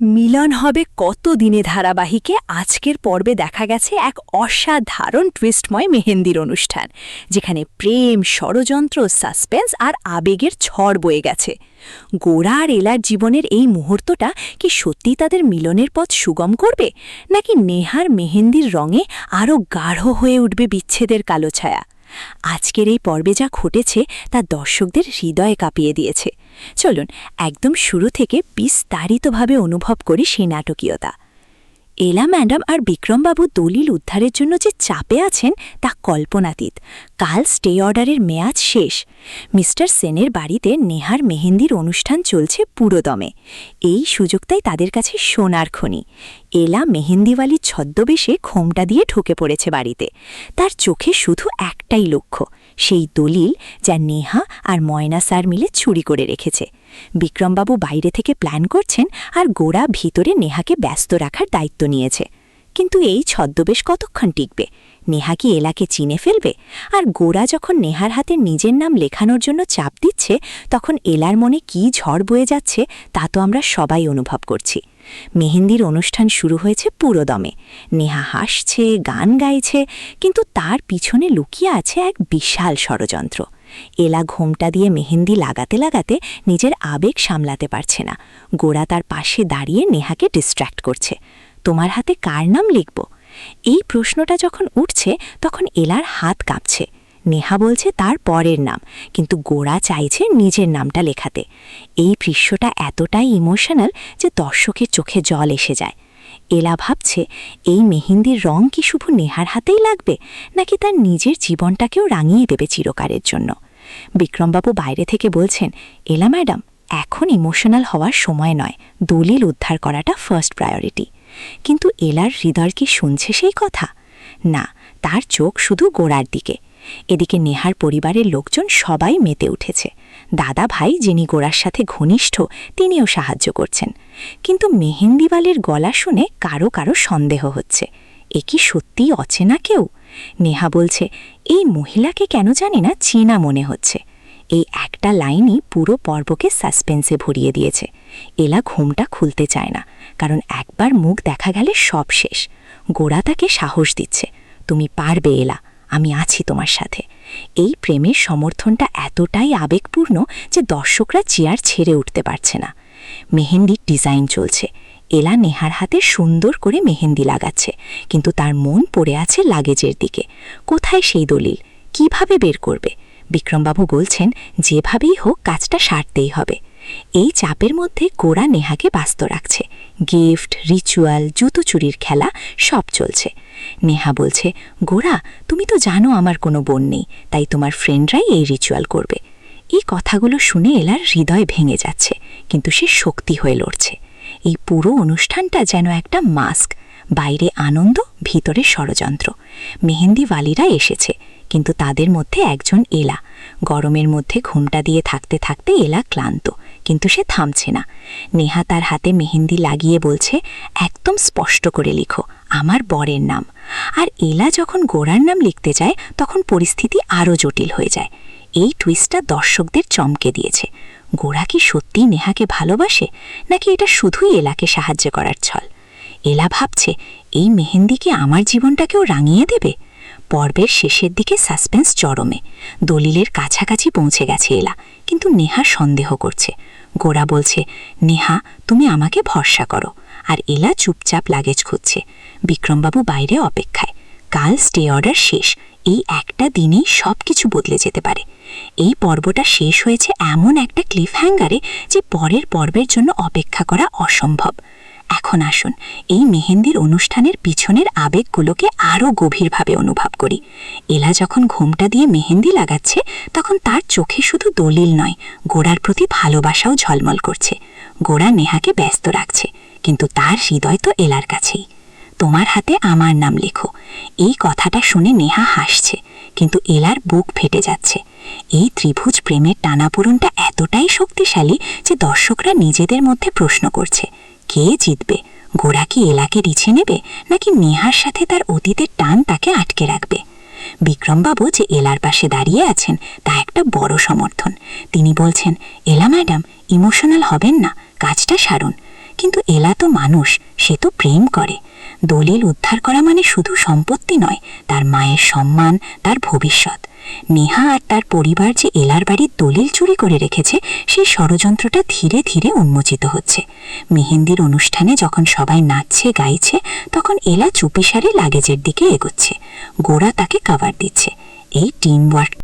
মিলন হবে কত দিনে ধারাবাহিকে আজকের পর্বে দেখা গেছে এক অসাধারণ টুইস্টময় মেহেন্দির অনুষ্ঠান, যেখানে প্রেম, ষড়যন্ত্র, সাসপেন্স আর আবেগের ঝড় বয়ে গেছে। গোরা আর এলার জীবনের এই মুহূর্তটা কি সত্যি তাদের মিলনের পথ সুগম করবে, নাকি নেহার মেহেন্দির রঙে আরও গাঢ় হয়ে উঠবে বিচ্ছেদের কালো ছায়া? আজকের এই পর্বে যা ঘটেছে তা দর্শকদের হৃদয় কাঁপিয়ে দিয়েছে। চলুন একদম শুরু থেকে বিস্তারিতভাবে অনুভব করি সেই নাটকীয়তা। এলা ম্যাডাম আর বিক্রমবাবু দলিল উদ্ধারের জন্য যে চাপে আছেন তা কল্পনাতীত। কাল স্টে অর্ডারের মেয়াদ শেষ। মিস্টার সেনের বাড়িতে নেহার মেহেন্দির অনুষ্ঠান চলছে পুরোদমে। এই সুযোগটাই তাদের কাছে সোনার খনি। এলা মেহেন্দিওয়ালির ছদ্মবেশে ঘোমটা দিয়ে ঢুকে পড়েছে বাড়িতে। তার চোখে শুধু একটাই লক্ষ্য, সেই দলিল যা নেহা আর ময়না স্যার মিলে চুরি করে রেখেছে। বিক্রমবাবু বাইরে থেকে প্ল্যান করছেন, আর গোরা ভিতরে নেহাকে ব্যস্ত রাখার দায়িত্ব নিয়েছে। কিন্তু এই ছদ্মবেশ কতক্ষণ টিকবে? নেহা কি এলাকে চিনে ফেলবে? আর গোরা যখন নেহার হাতে নিজের নাম লেখানোর জন্য চাপ দিচ্ছে, তখন এলার মনে কী ঝড় বয়ে যাচ্ছে তা তো আমরা সবাই অনুভব করছি। মেহেন্দির অনুষ্ঠান শুরু হয়েছে পুরোদমে। নেহা হাসছে, গান গাইছে, কিন্তু তার পিছনে লুকিয়ে আছে এক বিশাল ষড়যন্ত্র। এলা ঘোমটা দিয়ে মেহেন্দি লাগাতে লাগাতে নিজের আবেগ সামলাতে পারছে না। গোরা তার পাশে দাঁড়িয়ে নেহাকে ডিস্ট্র্যাক্ট করছে। তোমার হাতে কার নাম লিখব? এই প্রশ্নটা যখন উঠছে তখন এলার হাত কাঁপছে। নেহা বলছে তার পরের নাম, কিন্তু গোরা চাইছে নিজের নামটা লেখাতে। এই দৃশ্যটা এতটাই ইমোশনাল যে দর্শকের চোখে জল এসে যায়। এলা ভাবছে, এই মেহেন্দির রং কি শুধু নেহার হাতেই লাগবে, নাকি তার নিজের জীবনটাকেও রাঙিয়ে দেবে চিরকালের জন্য? বিক্রমবাবু বাইরে থেকে বলছেন, এলা ম্যাডাম, এখন ইমোশনাল হওয়ার সময় নয়, দলিল উদ্ধার করাটা ফার্স্ট প্রায়োরিটি। কিন্তু এলার হৃদয় কি শুনছে সেই কথা? না, তার চোখ শুধু গোড়ার দিকে। এদিকে নেহার পরিবারের লোকজন সবাই মেতে উঠেছে। দাদা ভাই, যিনি গোড়ার সাথে ঘনিষ্ঠ, তিনিও সাহায্য করছেন। কিন্তু মেহেন্দিওয়ালির গলা শুনে কারো কারো সন্দেহ হচ্ছে, এ কি সত্যিই অচেনা কেউ? নেহা বলছে, এই মহিলাকে কেন জানি না চেনা মনে হচ্ছে। এই একটা লাইনই পুরো পর্বকে সাসপেন্সে ভরিয়ে দিয়েছে। এলা ঘুমটা খুলতে চায় না, কারণ একবার মুখ দেখা গেলে সব শেষ। গোরা তাকে সাহস দিচ্ছে, তুমি পারবে এলা, আমি আছি তোমার সাথে। এই প্রেমের সমর্থনটা এতটাই আবেগপূর্ণ যে দর্শকরা চেয়ার ছেড়ে উঠতে পারছে না। মেহেন্দির ডিজাইন চলছে। এলা নেহার হাতে সুন্দর করে মেহেন্দি লাগাচ্ছে, কিন্তু তার মন পড়ে আছে লাগেজের দিকে। কোথায় সেই দলিল? কিভাবে বের করবে? বিক্রমবাবু বলছেন, যেভাবেই হোক কাজটা সারতেই হবে। এই চাপের মধ্যে গোরা নেহাকে ব্যস্ত রাখছে। গিফট, রিচুয়াল, জুতো চুরির খেলা সব চলছে। নেহা বলছে, গোরা, তুমি তো জানো আমার কোনো বোন নেই, তাই তোমার ফ্রেন্ডরাই এই রিচুয়াল করবে। এই কথাগুলো শুনে এলার হৃদয় ভেঙে যাচ্ছে, কিন্তু সে শক্তি হয়ে লড়ছে। এই পুরো অনুষ্ঠানটা যেন একটা মাস্ক, বাইরে আনন্দ, ভিতরে ষড়যন্ত্র। মেহেন্দিওয়ালিরা এসেছে, কিন্তু তাদের মধ্যে একজন এলা। গরমের মধ্যে ঘুমটা দিয়ে থাকতে থাকতে এলা ক্লান্ত, কিন্তু সে থামছে না। নেহা তার হাতে মেহেন্দি লাগিয়ে বলছে, একদম স্পষ্ট করে লিখো, আমার বরের নাম। আর এলা যখন গোরার নাম লিখতে যায় তখন পরিস্থিতি আরও জটিল হয়ে যায়। এই টুইস্টটা দর্শকদের চমকে দিয়েছে। গোরা কি সত্যিই নেহাকে ভালোবাসে, নাকি এটা শুধুই এলাকে সাহায্য করার ছল? এলা ভাবছে, এই মেহেন্দি কি আমার জীবনটাকেও রাঙিয়ে দেবে? পর্বের শেষের দিকে সাসপেন্স চরমে। দলিলের কাছাকাছি পৌঁছে গেছে এলা, কিন্তু নেহা সন্দেহ করছে। গোরা বলছে, নেহা, তুমি আমাকে ভরসা করো। আর এলা চুপচাপ লাগেজ খুঁজছে। বিক্রমবাবু বাইরে অপেক্ষায়। কাল স্টে অর্ডার শেষ। এই একটা দিনেই সব কিছু বদলে যেতে পারে। এই পর্বটা শেষ হয়েছে এমন একটা ক্লিফ হ্যাঙ্গারে যে পরের পর্বের জন্য অপেক্ষা করা অসম্ভব। এখন আসুন এই মেহেন্দির অনুষ্ঠানের পিছনের আবেগগুলোকে আরও গভীরভাবে অনুভব করি। এলা যখন ঘোমটা দিয়ে মেহেন্দি লাগাচ্ছে, তখন তার চোখে শুধু দলিল নয়, গোরার প্রতি ভালোবাসাও ঝলমল করছে। গোরা নেহাকে ব্যস্ত রাখছে, কিন্তু তার হৃদয় তো এলার কাছেই। তোমার হাতে আমার নাম লেখো। এই কথাটা শুনে নেহা হাসছে, কিন্তু এলার বুক ফেটে যাচ্ছে। এই ত্রিভুজ প্রেমের টানাপোড়েনটা এতটাই শক্তিশালী যে দর্শকরা নিজেদের মধ্যে প্রশ্ন করছে, কে জিতবে? গোরা কি এলাকে রিছে নেবে, নাকি নেহার সাথে তার অতীতের টান তাকে আটকে রাখবে? বিক্রমবাবু যে এলার পাশে দাঁড়িয়ে আছেন তা একটা বড় সমর্থন। তিনি বলছেন, এলা ম্যাডাম, ইমোশনাল হবেন না, কাজটা সারুন। কিন্তু এলা তো মানুষ, সে তো প্রেম করে। দলিল উদ্ধার করা মানে শুধু সম্পত্তি নয়, তার মায়ের সম্মান, তার ভবিষ্যৎ। নেহা আর তার পরিবার যে এলার বাড়ির দলিল চুরি করে রেখেছে, সেই ষড়যন্ত্রটা ধীরে ধীরে উন্মোচিত হচ্ছে। মেহেন্দির অনুষ্ঠানে যখন সবাই নাচছে গাইছে, তখন এলা চুপিসারে লাগেজের দিকে এগোচ্ছে। গোরা তাকে কাভার দিচ্ছে। এই টিম ওয়ার্ক